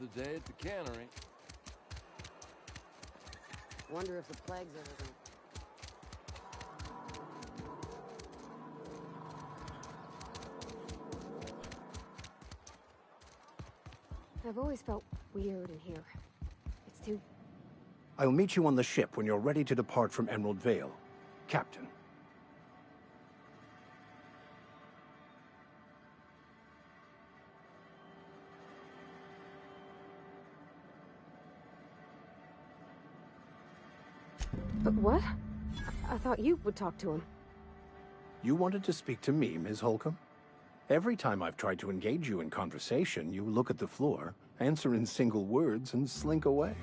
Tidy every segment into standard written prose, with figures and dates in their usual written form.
another day at the cannery. Wonder if the plague's ever gonna... I've always felt weird in here. It's too... I'll meet you on the ship when you're ready to depart from Emerald Vale, Captain. But what? I thought you would talk to him. You wanted to speak to me, Ms. Holcomb? Every time I've tried to engage you in conversation, you look at the floor, answer in single words, and slink away.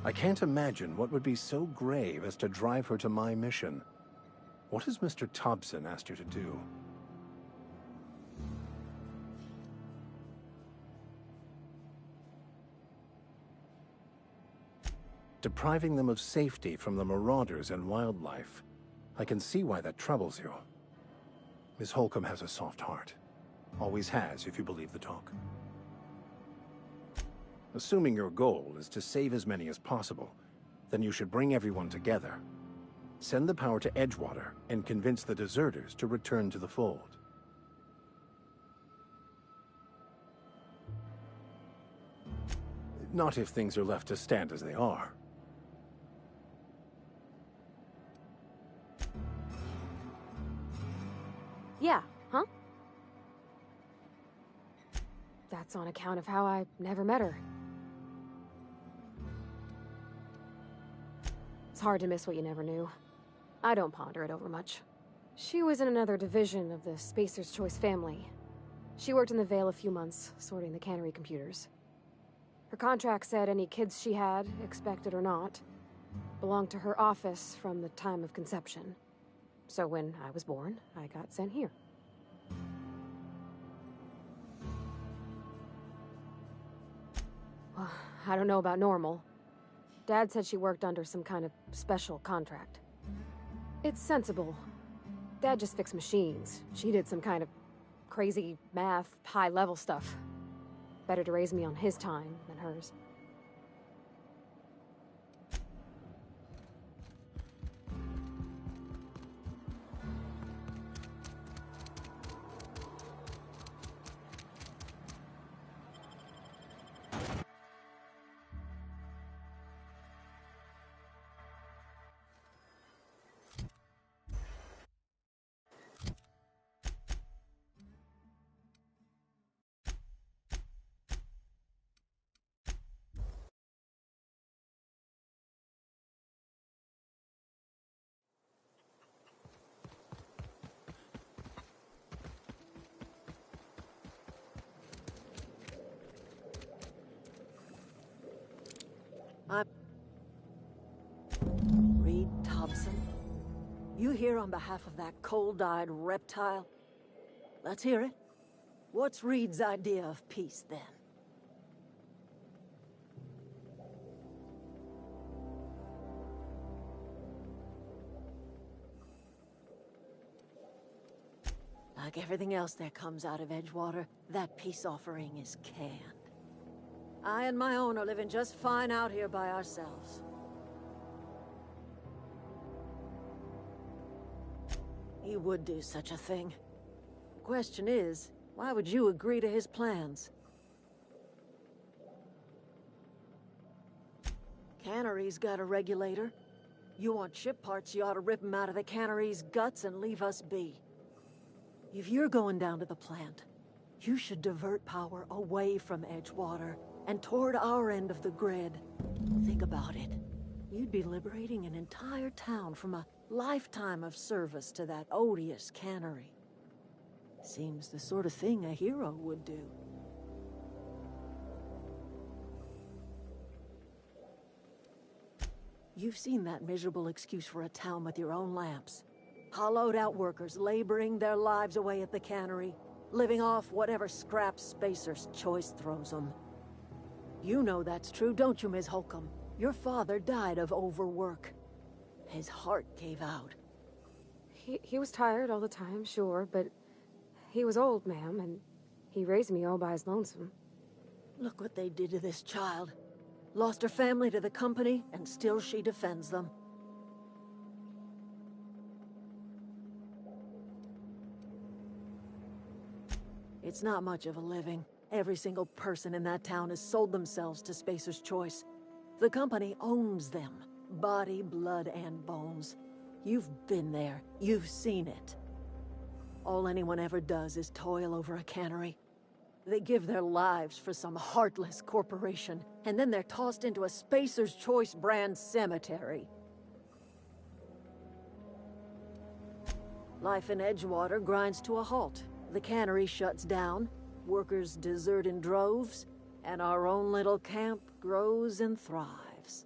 I can't imagine what would be so grave as to drive her to my mission. What has Mr. Thompson asked you to do? Depriving them of safety from the marauders and wildlife. I can see why that troubles you. Miss Holcomb has a soft heart. Always has, if you believe the talk. Assuming your goal is to save as many as possible, then you should bring everyone together. Send the power to Edgewater and convince the deserters to return to the fold. Not if things are left to stand as they are. Yeah, huh? That's on account of how I never met her. It's hard to miss what you never knew. I don't ponder it over much. She was in another division of the Spacer's Choice family. She worked in the Vale a few months, sorting the cannery computers. Her contract said any kids she had, expected or not, belonged to her office from the time of conception. So when I was born, I got sent here. Well, I don't know about normal. Dad said she worked under some kind of special contract. It's sensible. Dad just fixed machines. She did some kind of crazy math, high-level stuff. Better to raise me on his time than hers. Reed Thompson? You here on behalf of that cold-eyed reptile? Let's hear it. What's Reed's idea of peace, then? Like everything else that comes out of Edgewater, that peace offering is canned. I and my own are living just fine out here by ourselves. He would do such a thing. The question is, why would you agree to his plans? Cannery's got a regulator. You want ship parts, you ought to rip them out of the cannery's guts and leave us be. If you're going down to the plant, you should divert power away from Edgewater and toward our end of the grid. Think about it. You'd be liberating an entire town from a lifetime of service to that odious cannery. Seems the sort of thing a hero would do. You've seen that miserable excuse for a town with your own lamps. Hollowed out workers laboring their lives away at the cannery, living off whatever scraps Spacer's Choice throws them. You know that's true, don't you, Ms. Holcomb? Your father died of overwork. His heart gave out. He was tired all the time, sure, but he was old, ma'am, and he raised me all by his lonesome. Look what they did to this child. Lost her family to the company, and still she defends them. It's not much of a living. Every single person in that town has sold themselves to Spacer's Choice. The company owns them. Body, blood, and bones. You've been there. You've seen it. All anyone ever does is toil over a cannery. They give their lives for some heartless corporation, and then they're tossed into a Spacer's Choice brand cemetery. Life in Edgewater grinds to a halt. The cannery shuts down, workers desert in droves, and our own little camp grows and thrives.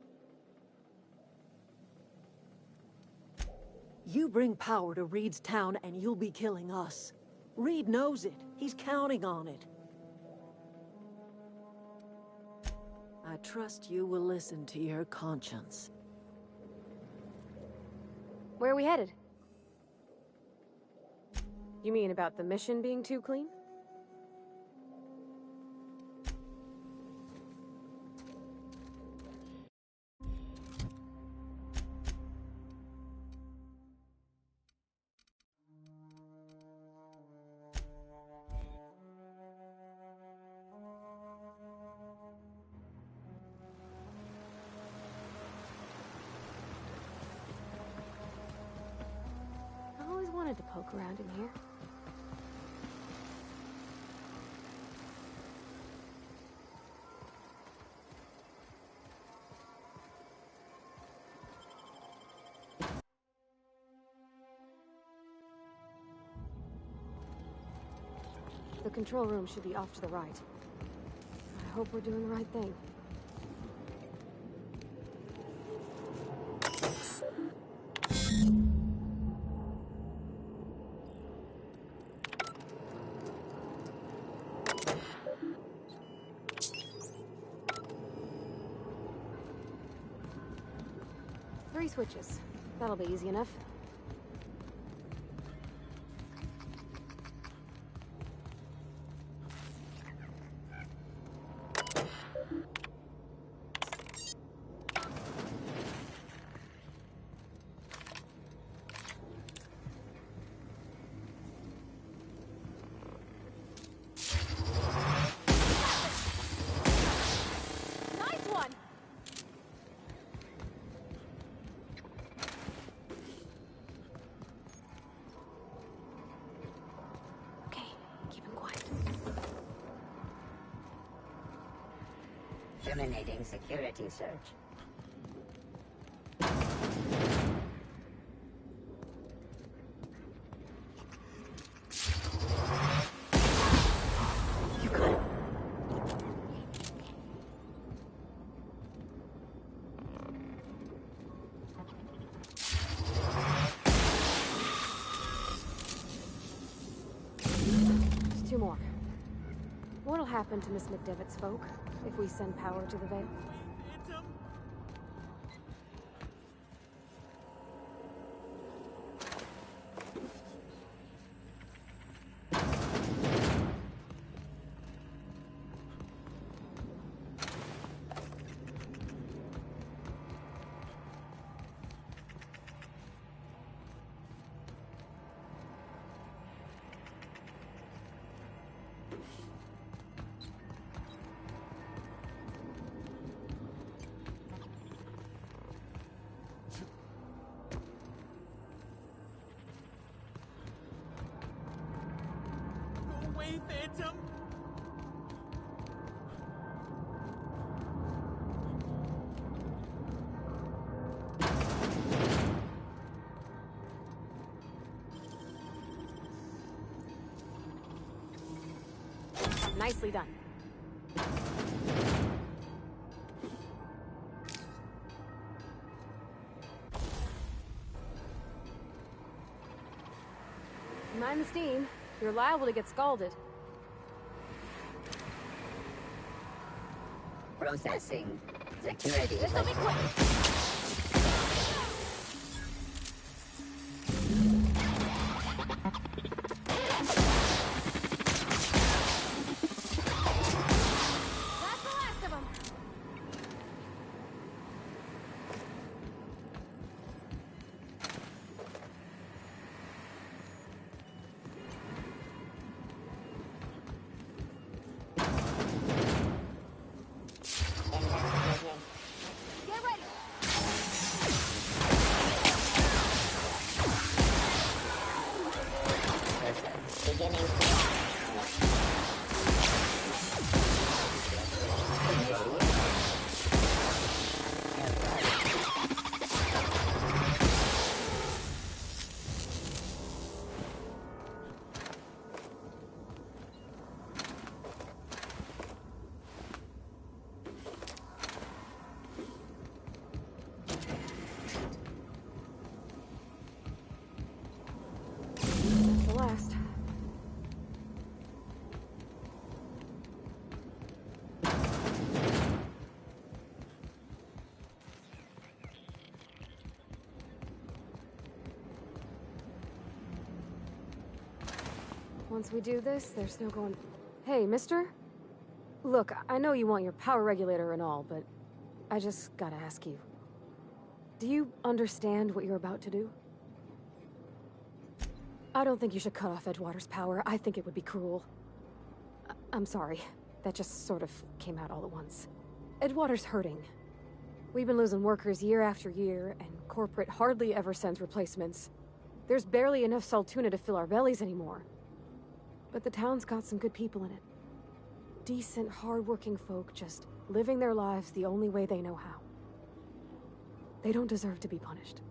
You bring power to Reed's town and you'll be killing us. Reed knows it. He's counting on it. I trust you will listen to your conscience. Where are we headed? You mean about the mission being too clean? I always wanted to poke around in here. The control room should be off to the right. I hope we're doing the right thing. Three switches. That'll be easy enough. Terminating security search. You got it. Just two more. What'll happen to Miss McDevitt's folk if we send power to the Vale? Phantom! Nicely done. Mind the steam. You're liable to get scalded. Processing. Security. This'll be quick. Once we do this, there's no going... Hey, mister? Look, I know you want your power regulator and all, but I just gotta ask you. Do you understand what you're about to do? I don't think you should cut off Edgewater's power. I think it would be cruel. I'm sorry. That just sort of came out all at once. Edgewater's hurting. We've been losing workers year after year, and corporate hardly ever sends replacements. There's barely enough Saltuna to fill our bellies anymore. But the town's got some good people in it. Decent, hard-working folk just living their lives the only way they know how. They don't deserve to be punished.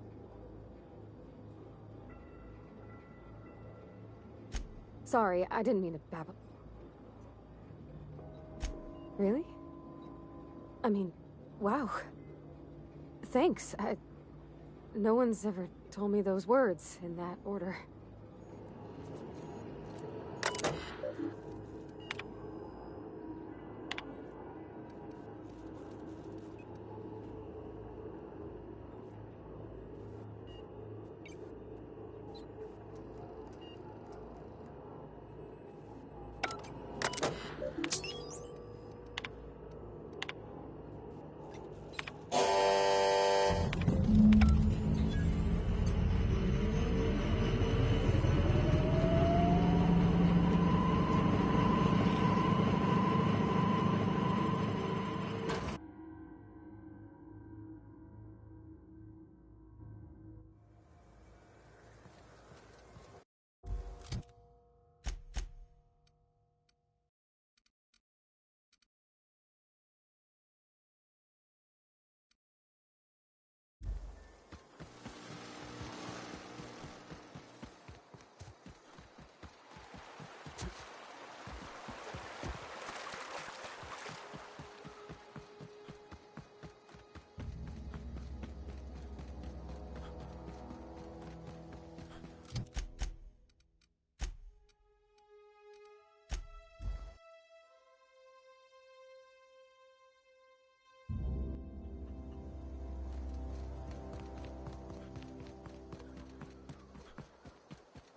Sorry, I didn't mean to babble. Really? I mean, wow. Thanks. No one's ever told me those words in that order.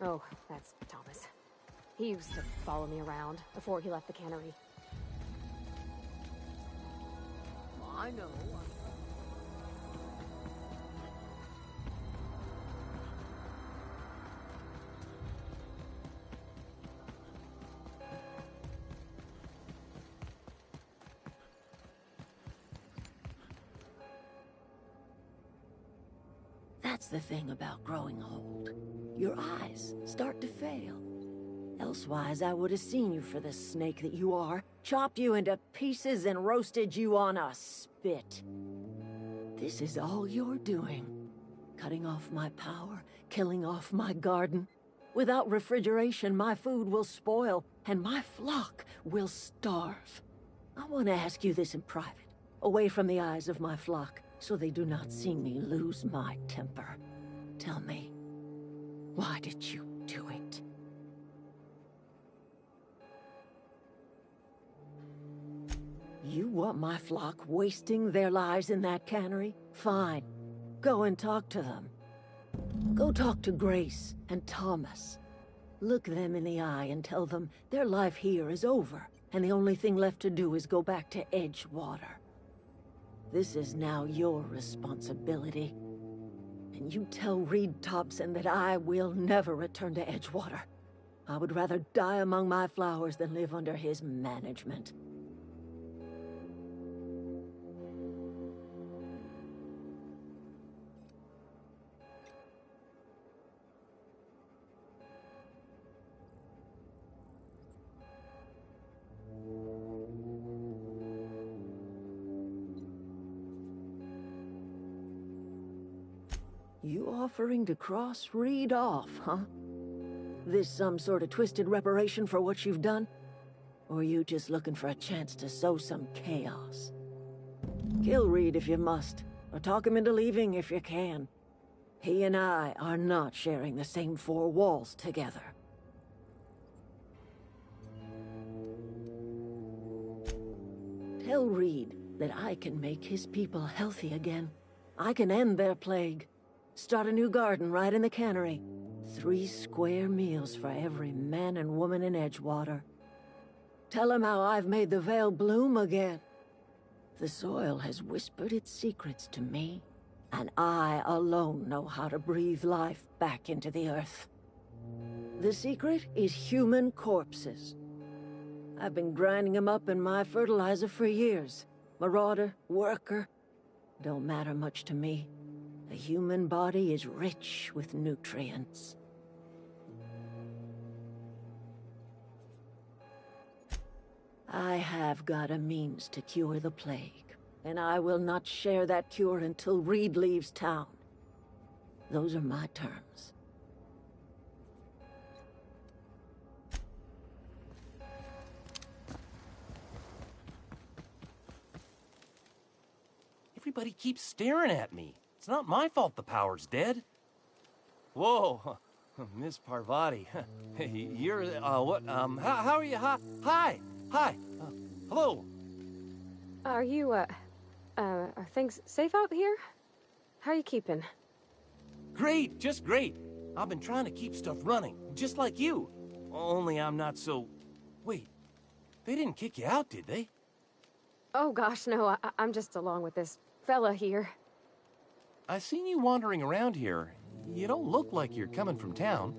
Oh, that's Thomas. He used to follow me around before he left the cannery. I know. That's the thing about growing old. Your eyes start to fail. Elsewise, I would have seen you for the snake that you are, chopped you into pieces and roasted you on a spit. This is all you're doing. Cutting off my power, killing off my garden. Without refrigeration, my food will spoil, and my flock will starve. I want to ask you this in private, away from the eyes of my flock, so they do not see me lose my temper. Tell me, why did you do it? You want my flock wasting their lives in that cannery? Fine. Go and talk to them. Go talk to Grace and Thomas. Look them in the eye and tell them their life here is over, and the only thing left to do is go back to Edgewater. This is now your responsibility. And you tell Reed Thompson that I will never return to Edgewater. I would rather die among my flowers than live under his management. You offering to cross Reed off, huh? This some sort of twisted reparation for what you've done? Or you just looking for a chance to sow some chaos? Kill Reed if you must, or talk him into leaving if you can. He and I are not sharing the same four walls together. Tell Reed that I can make his people healthy again. I can end their plague. Start a new garden right in the cannery. 3 square meals for every man and woman in Edgewater. Tell 'em how I've made the Vale bloom again. The soil has whispered its secrets to me, and I alone know how to breathe life back into the earth. The secret is human corpses. I've been grinding 'em up in my fertilizer for years. Marauder, worker, don't matter much to me. The human body is rich with nutrients. I have got a means to cure the plague, and I will not share that cure until Reed leaves town. Those are my terms. Everybody keeps staring at me. It's not my fault the power's dead. Whoa, Miss Parvati. You're, what, how are you? Hi, hello. Are you, are things safe out here? How are you keeping? Great, just great. I've been trying to keep stuff running, just like you. Only I'm not so... Wait, they didn't kick you out, did they? Oh gosh, no, I'm just along with this fella here. I seen you wandering around here. You don't look like you're coming from town.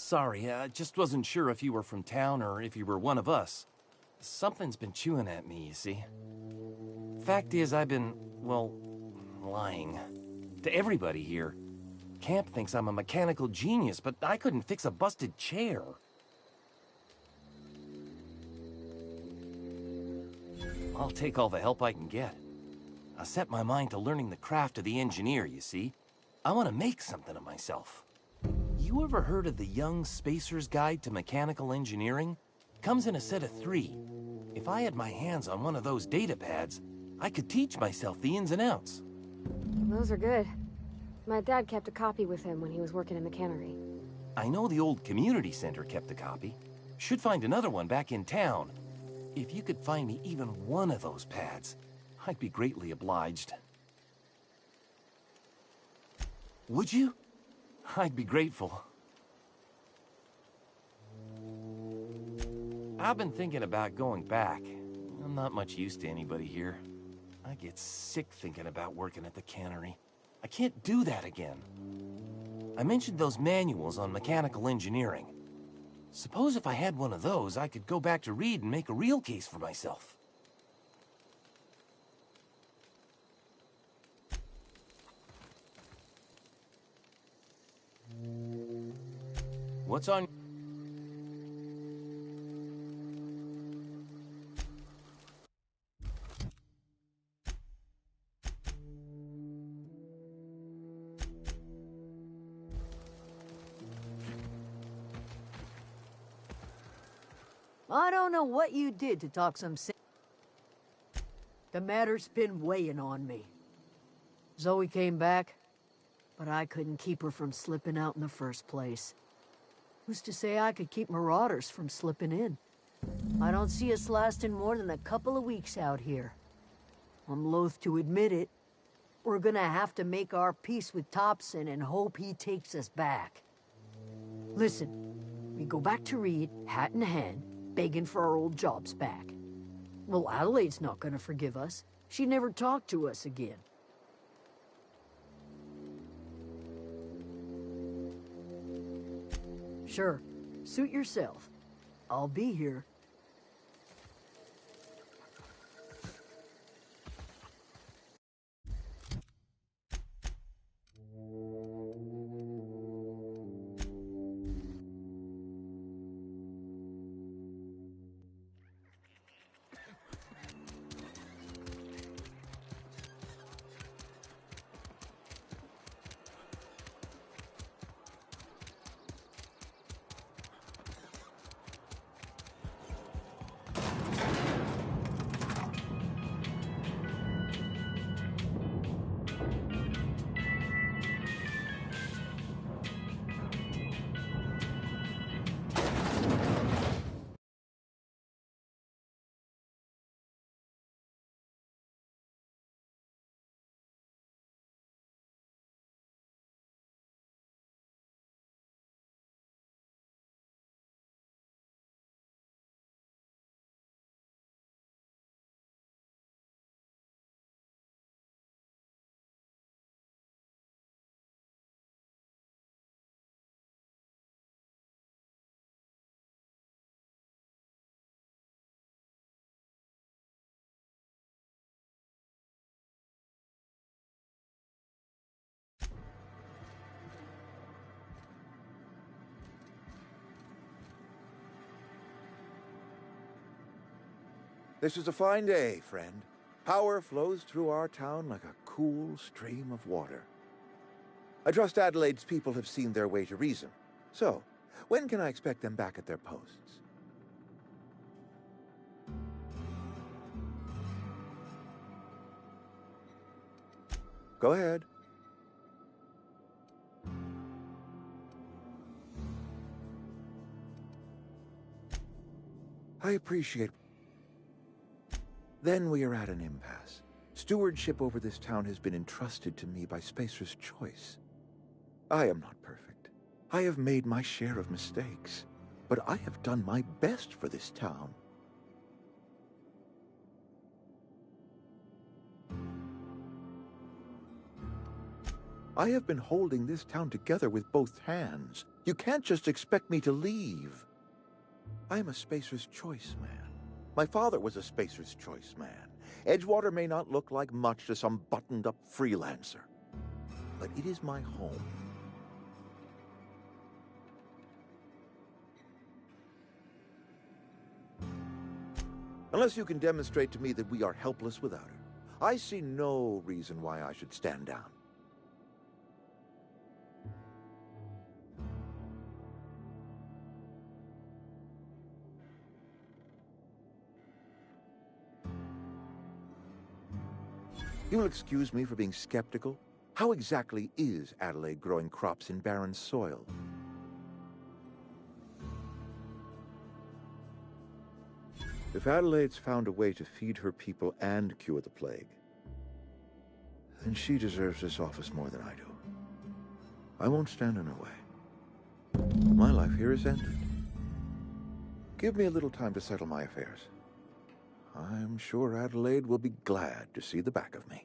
Sorry, I just wasn't sure if you were from town or if you were one of us. Something's been chewing at me, you see. Fact is, I've been, well, lying. To everybody here. Camp thinks I'm a mechanical genius, but I couldn't fix a busted chair. I'll take all the help I can get. I set my mind to learning the craft of the engineer, you see. I want to make something of myself. You ever heard of the Young Spacer's Guide to Mechanical Engineering? Comes in a set of 3. If I had my hands on one of those data pads, I could teach myself the ins and outs. Those are good. My dad kept a copy with him when he was working in the cannery. I know the old community center kept a copy. Should find another one back in town. If you could find me even one of those pads, I'd be greatly obliged. Would you? I'd be grateful. I've been thinking about going back. I'm not much use to anybody here. I get sick thinking about working at the cannery. I can't do that again. I mentioned those manuals on mechanical engineering. Suppose if I had one of those, I could go back to Reed and make a real case for myself. What's on... I don't know what you did to talk some sense. The matter's been weighing on me. Zoe came back, but I couldn't keep her from slipping out in the first place. Who's to say I could keep marauders from slipping in? I don't see us lasting more than a couple of weeks out here. I'm loath to admit it. We're gonna have to make our peace with Topson and hope he takes us back. Listen, we go back to Reed, hat in hand, begging for our old jobs back. Well, Adelaide's not gonna forgive us. She never talked to us again. Sure, suit yourself. I'll be here. This is a fine day, friend. Power flows through our town like a cool stream of water. I trust Adelaide's people have seen their way to reason. So, when can I expect them back at their posts? Go ahead. I appreciate... Then we are at an impasse. Stewardship over this town has been entrusted to me by Spacer's Choice. I am not perfect. I have made my share of mistakes, but I have done my best for this town. I have been holding this town together with both hands, You can't just expect me to leave. I am a Spacer's Choice man. My father was a Spacer's Choice man. Edgewater may not look like much to some buttoned-up freelancer, but it is my home. Unless you can demonstrate to me that we are helpless without her, I see no reason why I should stand down. You'll excuse me for being skeptical. How exactly is Adelaide growing crops in barren soil? If Adelaide's found a way to feed her people and cure the plague, then she deserves this office more than I do. I won't stand in her way. My life here is ended. Give me a little time to settle my affairs. I'm sure Adelaide will be glad to see the back of me.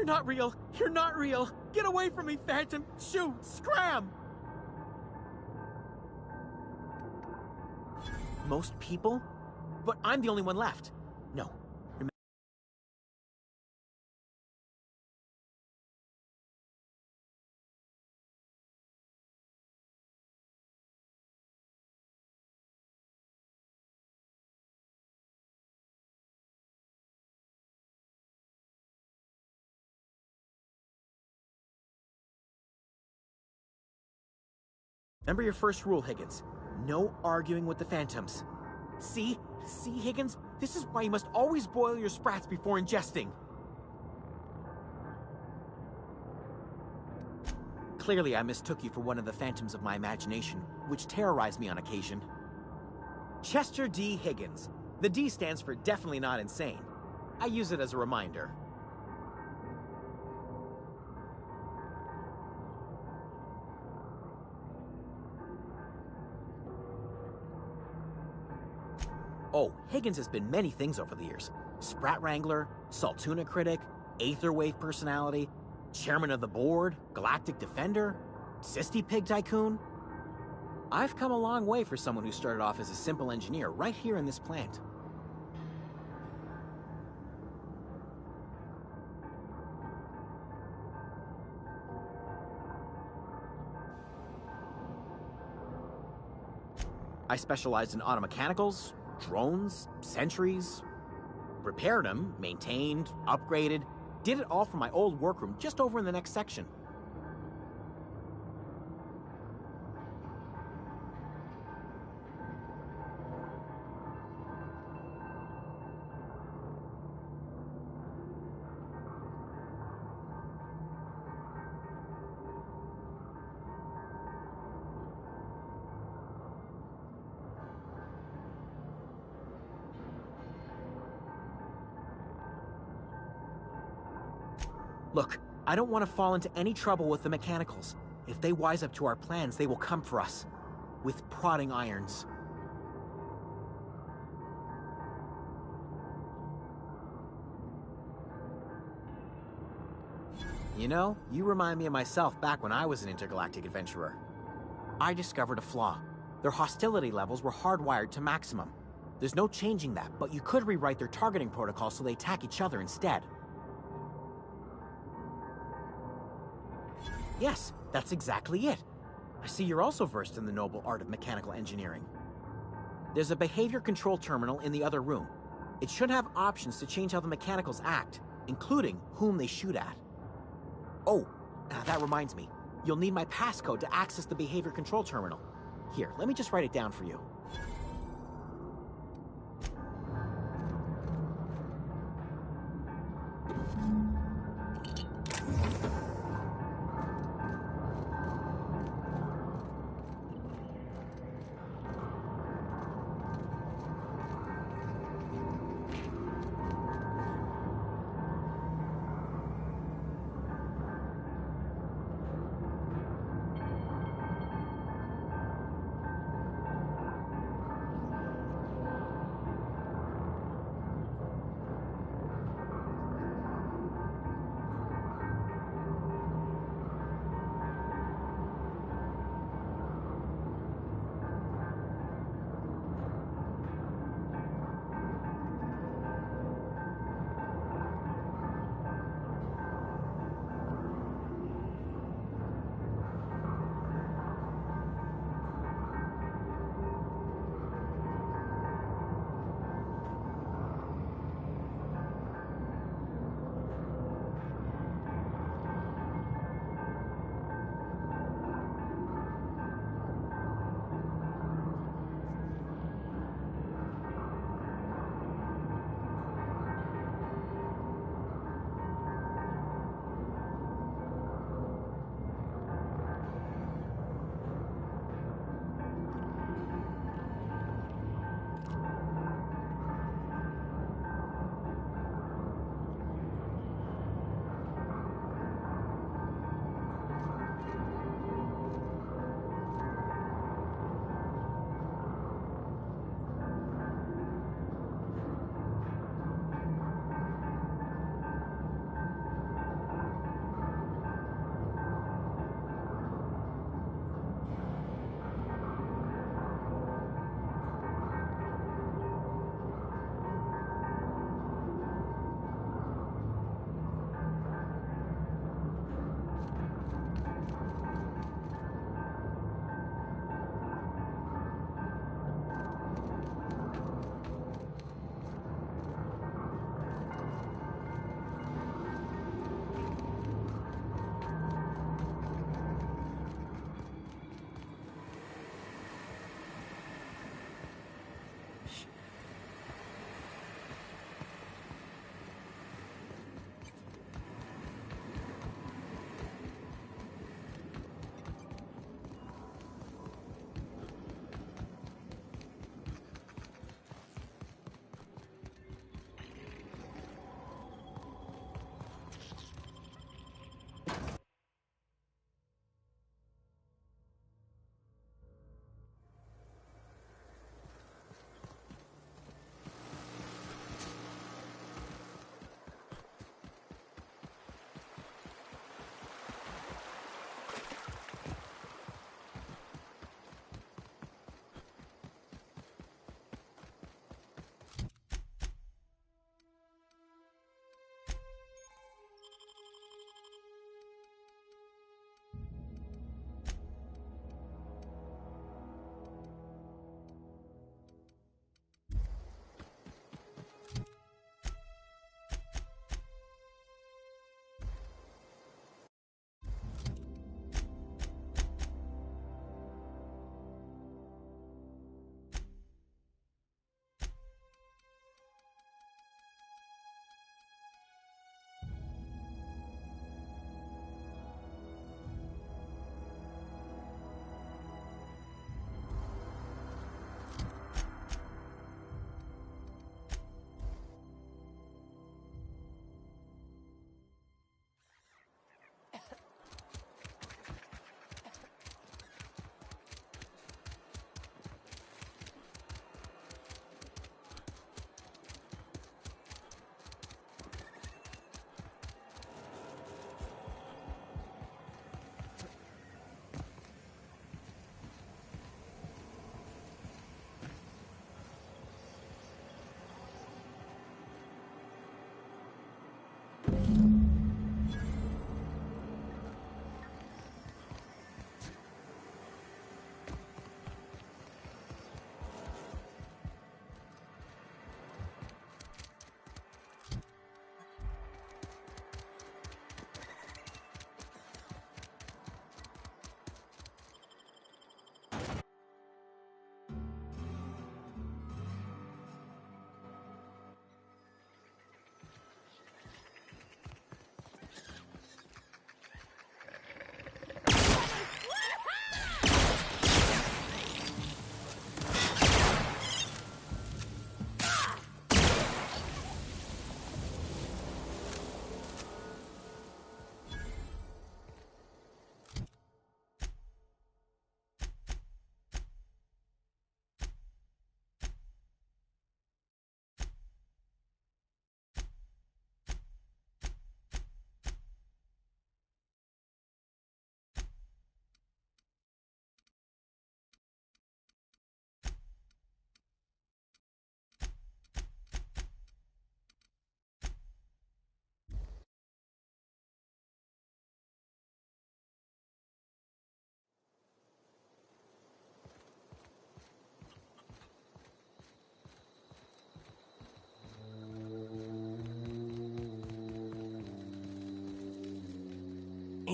You're not real! You're not real! Get away from me, Phantom! Shoot! Scram! Most people? But I'm the only one left. No, Remember your first rule, Higgins. No arguing with the Phantoms. See? See, Higgins? This is why you must always boil your sprats before ingesting. Clearly, I mistook you for one of the phantoms of my imagination, which terrorized me on occasion. Chester D. Higgins. The D stands for definitely not insane. I use it as a reminder. Oh, Higgins has been many things over the years. Sprat Wrangler, Saltuna Critic, Aetherwave Personality, Chairman of the Board, Galactic Defender, Sisty Pig Tycoon. I've come a long way for someone who started off as a simple engineer right here in this plant. I specialized in automechanicals, drones, sentries, repaired them, maintained, upgraded, did it all from my old workroom just over in the next section. Look, I don't want to fall into any trouble with the mechanicals. If they wise up to our plans, they will come for us. With prodding irons. You know, you remind me of myself back when I was an intergalactic adventurer. I discovered a flaw. Their hostility levels were hardwired to maximum. There's no changing that, but you could rewrite their targeting protocol so they attack each other instead. Yes, that's exactly it. I see you're also versed in the noble art of mechanical engineering. There's a behavior control terminal in the other room. It should have options to change how the mechanicals act, including whom they shoot at. Oh, that reminds me. You'll need my passcode to access the behavior control terminal. Here, let me just write it down for you.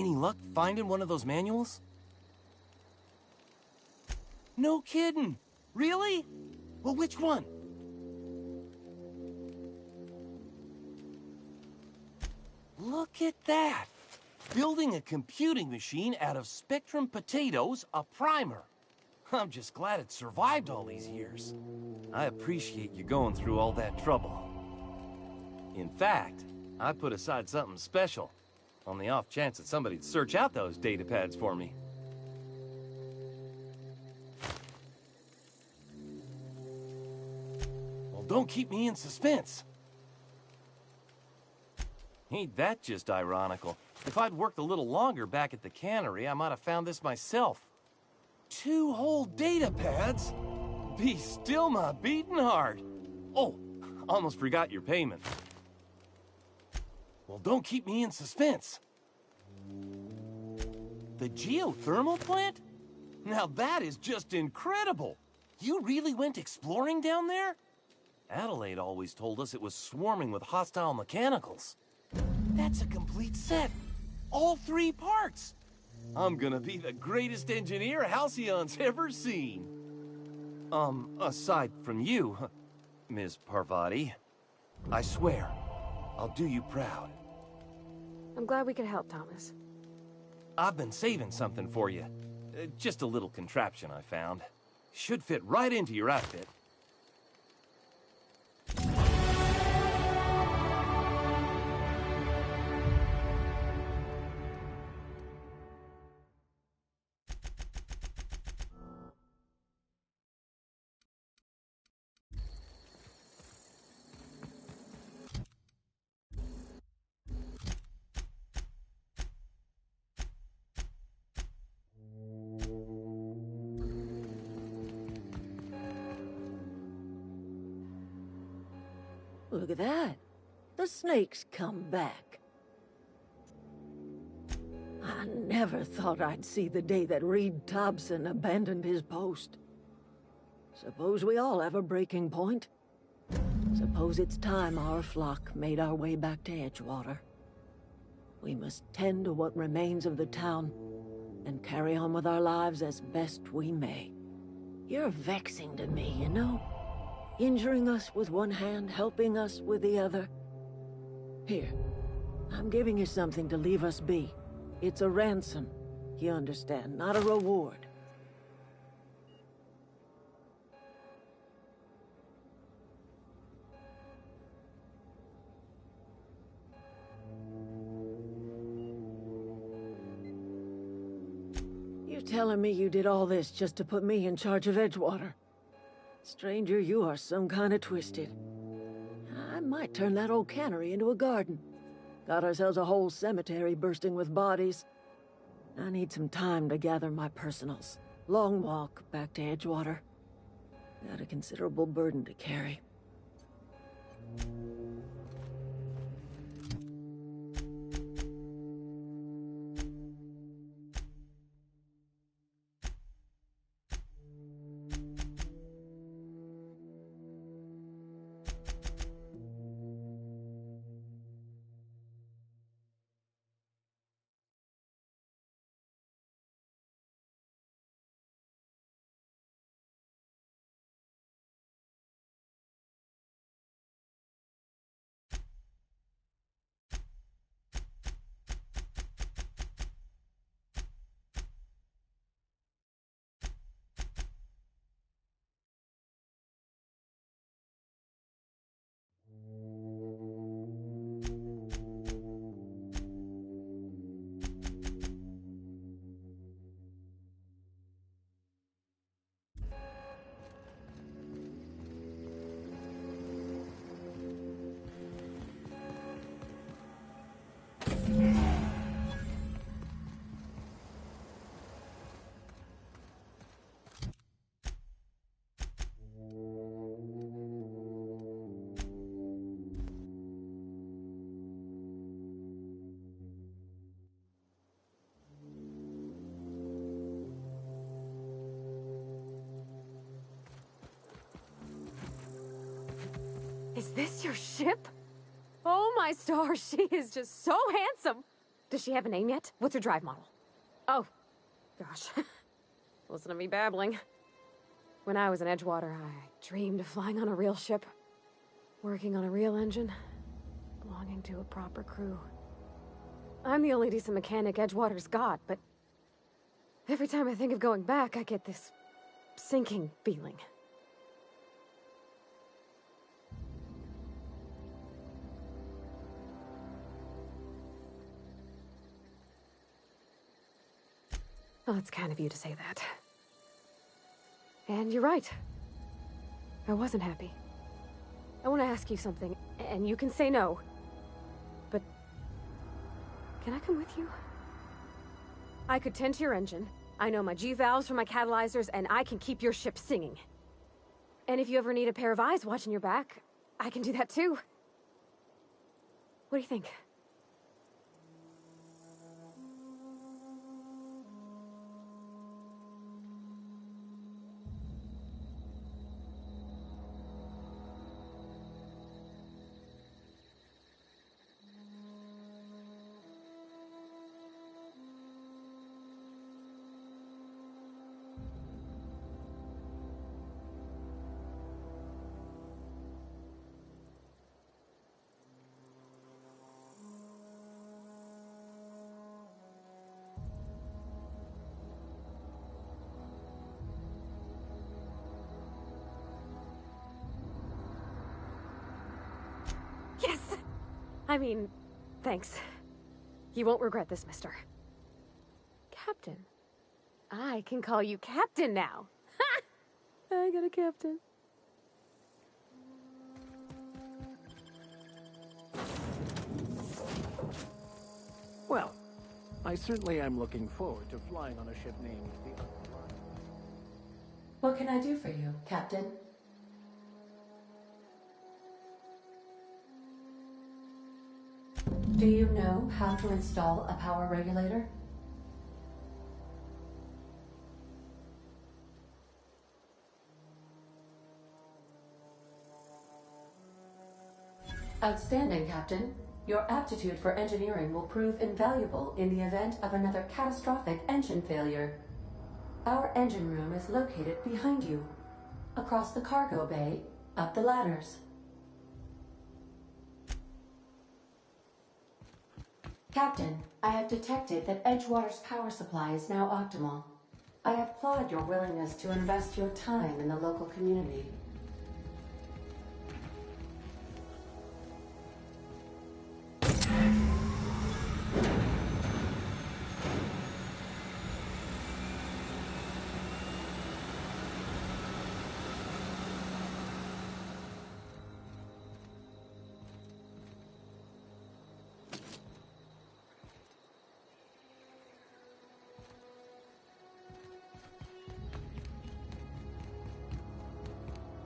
Any luck finding one of those manuals? No kidding! Really? Well, which one? Look at that! Building a computing machine out of Spectrum potatoes, a primer. I'm just glad it survived all these years. I appreciate you going through all that trouble. In fact, I put aside something special, on the off chance that somebody'd search out those data pads for me. Well, don't keep me in suspense. Ain't that just ironical? If I'd worked a little longer back at the cannery, I might have found this myself. 2 whole data pads? Be still my beating heart. Oh, almost forgot your payment. Well, don't keep me in suspense. The geothermal plant? Now that is just incredible. You really went exploring down there? Adelaide always told us it was swarming with hostile mechanicals. That's a complete set. All 3 parts. I'm gonna be the greatest engineer Halcyon's ever seen. Aside from you, Ms. Parvati, I swear, I'll do you proud. I'm glad we could help, Thomas. I've been saving something for you. Just a little contraption I found. Should fit right into your outfit. Look at that. The snake's come back. I never thought I'd see the day that Reed Thompson abandoned his post. Suppose we all have a breaking point. Suppose it's time our flock made our way back to Edgewater. We must tend to what remains of the town and carry on with our lives as best we may. You're vexing to me, you know? Injuring us with one hand, helping us with the other. Here, I'm giving you something to leave us be. It's a ransom, you understand, not a reward. You're telling me you did all this just to put me in charge of Edgewater? Stranger, you are some kind of twisted. I might turn that old cannery into a garden. Got ourselves a whole cemetery bursting with bodies. I need some time to gather my personals. Long walk back to Edgewater. Got a considerable burden to carry. Is this your ship? Oh my stars, she is just so handsome. Does she have a name yet? What's her drive model? Oh, gosh. Listen to me babbling. When I was in Edgewater, I dreamed of flying on a real ship, working on a real engine, belonging to a proper crew. I'm the only decent mechanic Edgewater's got, but every time I think of going back, I get this sinking feeling. Well, it's kind of you to say that. And you're right. I wasn't happy. I want to ask you something, and you can say no. But can I come with you? I could tend to your engine. I know my G-valves for my catalyzers, and I can keep your ship singing. And if you ever need a pair of eyes watching your back, I can do that too. What do you think? Yes! I mean, thanks. You won't regret this, mister. Captain. I can call you Captain now. Ha! I got a captain. Well, I certainly am looking forward to flying on a ship named the Underline. What can I do for you, Captain? Do you know how to install a power regulator? Outstanding, Captain. Your aptitude for engineering will prove invaluable in the event of another catastrophic engine failure. Our engine room is located behind you, across the cargo bay, up the ladders. Captain, I have detected that Edgewater's power supply is now optimal. I applaud your willingness to invest your time in the local community.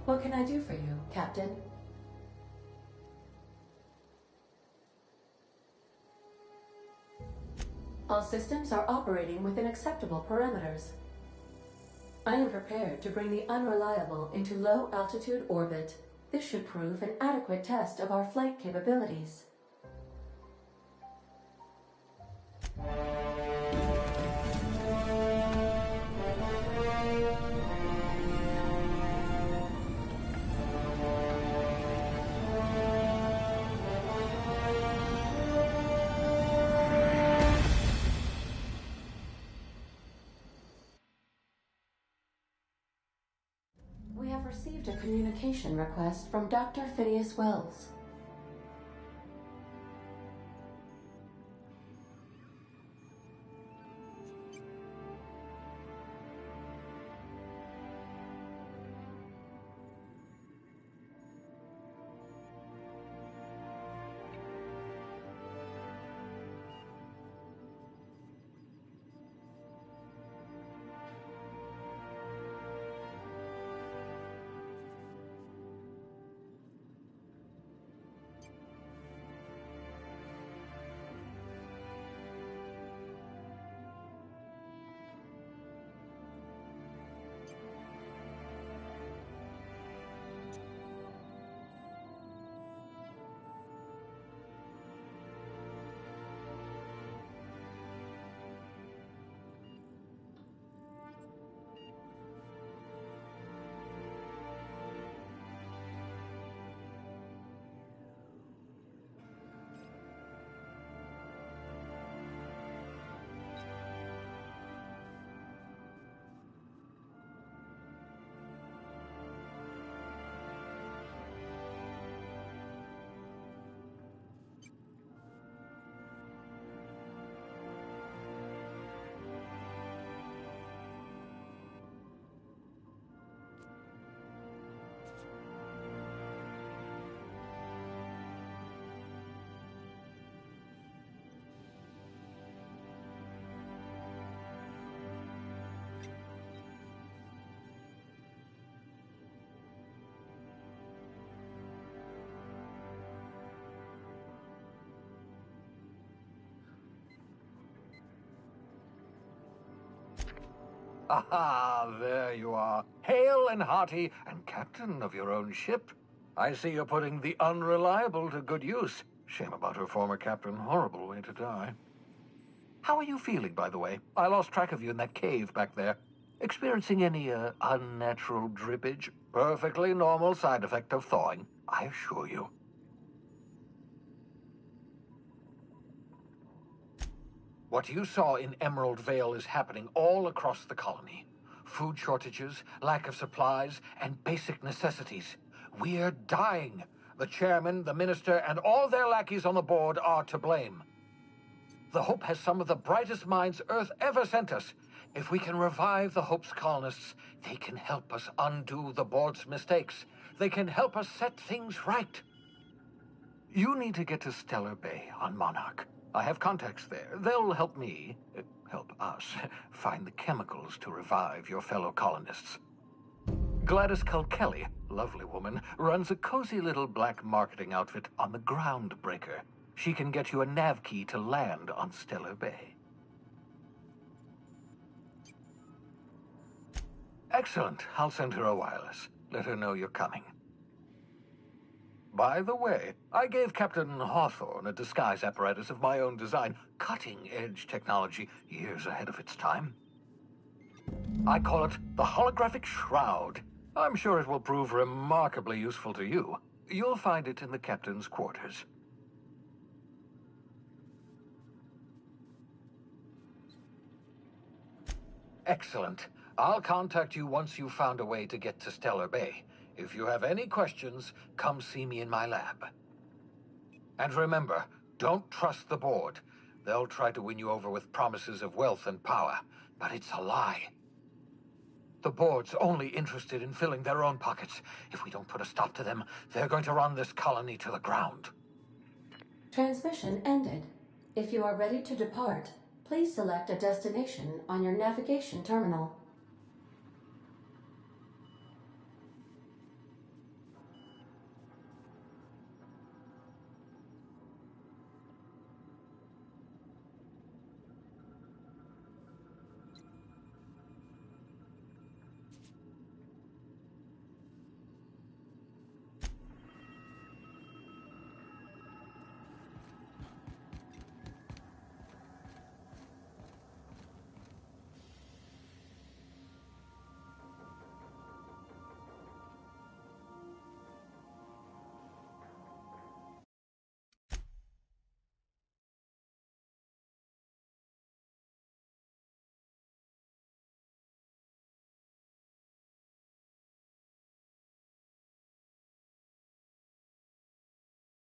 What can I do for you, Captain? All systems are operating within acceptable parameters. I am prepared to bring the unreliable into low-altitude orbit. This should prove an adequate test of our flight capabilities. We have received a communication request from Dr. Phineas Wells. Aha, there you are. Hale and hearty, and captain of your own ship. I see you're putting the unreliable to good use. Shame about her former captain. Horrible way to die. How are you feeling, by the way? I lost track of you in that cave back there. Experiencing any, unnatural drippage? Perfectly normal side effect of thawing, I assure you. What you saw in Emerald Vale is happening all across the colony. Food shortages, lack of supplies, and basic necessities. We're dying. The chairman, the minister, and all their lackeys on the board are to blame. The Hope has some of the brightest minds Earth ever sent us. If we can revive the Hope's colonists, they can help us undo the board's mistakes. They can help us set things right. You need to get to Stellar Bay on Monarch. I have contacts there. They'll help me, help us, find the chemicals to revive your fellow colonists. Gladys Kilkelly, lovely woman, runs a cozy little black marketing outfit on the Groundbreaker. She can get you a nav key to land on Stellar Bay. Excellent. I'll send her a wireless. Let her know you're coming. By the way, I gave Captain Hawthorne a disguise apparatus of my own design, cutting-edge technology, years ahead of its time. I call it the Holographic Shroud. I'm sure it will prove remarkably useful to you. You'll find it in the captain's quarters. Excellent. I'll contact you once you've found a way to get to Stellar Bay. If you have any questions, come see me in my lab. And remember, don't trust the board. They'll try to win you over with promises of wealth and power, but it's a lie. The board's only interested in filling their own pockets. If we don't put a stop to them, they're going to run this colony to the ground. Transmission ended. If you are ready to depart, please select a destination on your navigation terminal.